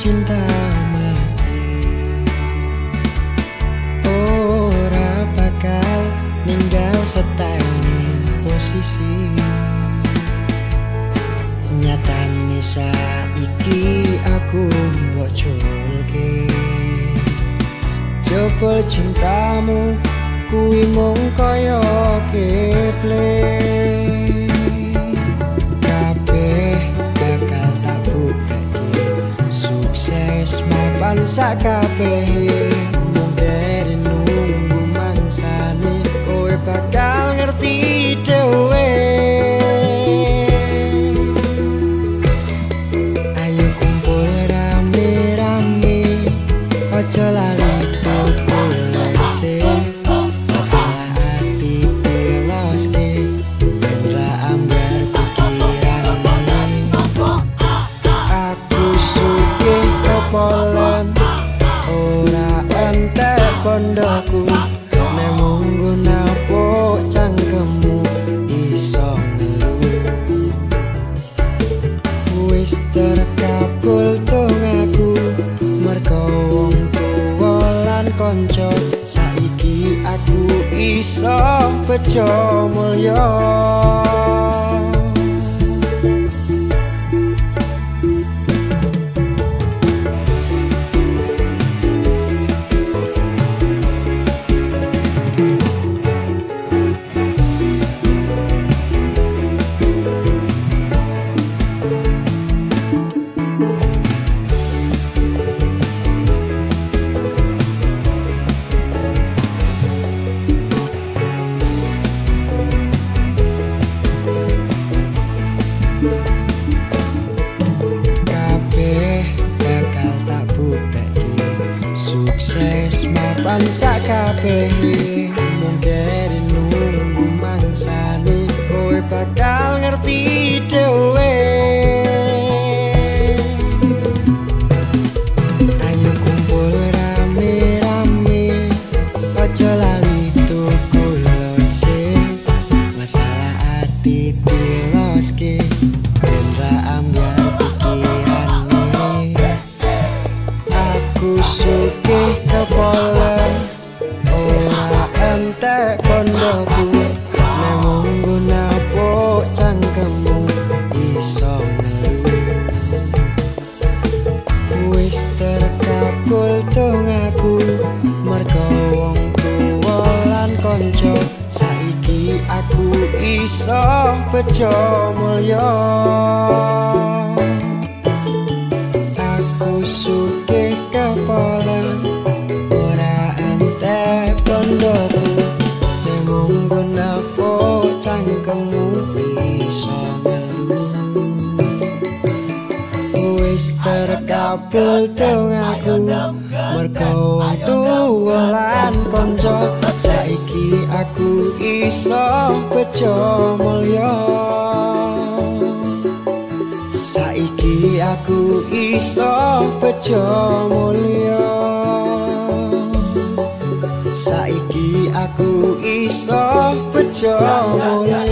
cinta mati, ora bakal ninggal setani posisi. Nyatane saiki aku mbok jolke, jebul cintamu kuwi mung kaya keple. Kabeh bakal tak bukteni, sukses mapan sakabehe. Mung dari nunggu mangsane, kowe bakal ngerti dhewe. Ayo kumpul rame-rame, ojo lali tuku lense. Masalah hati diloske, ben ra ambar pikirane. Aku sugih kepolan, ora entek pondokku. Nek munggo napuk cangkemmu iso ngelu. Wis terkabul dongaku, mergo wong tuwa lan kanca. Saiki aku iso bejo mulya. Sukses mapan sakabehe, mung dari nunggu mangsane, kowe bakal ngerti dhewe. Ayo kumpul rame-rame, ojo lali tuku lonse. Masalah ati diloske, ben ra ambyar pikirane. Aku sugih kepolan, ora entek pondokku. Nek munggo napuk cangkemmu iso ngelu. Wis terkabul dongaku, mergo wong tuwa lan kanca. Saiki aku iso bejo mulya. Aku sugih kepolan, ora entek pondokku. Nek munggo napuk cangkemmu iso ngelu. Wis terkabul dongaku, mergo wong tuwa lan kanca. Saiki aku iso bejo mulya. Saiki aku iso bejo mulya. Saiki aku iso bejo mulya.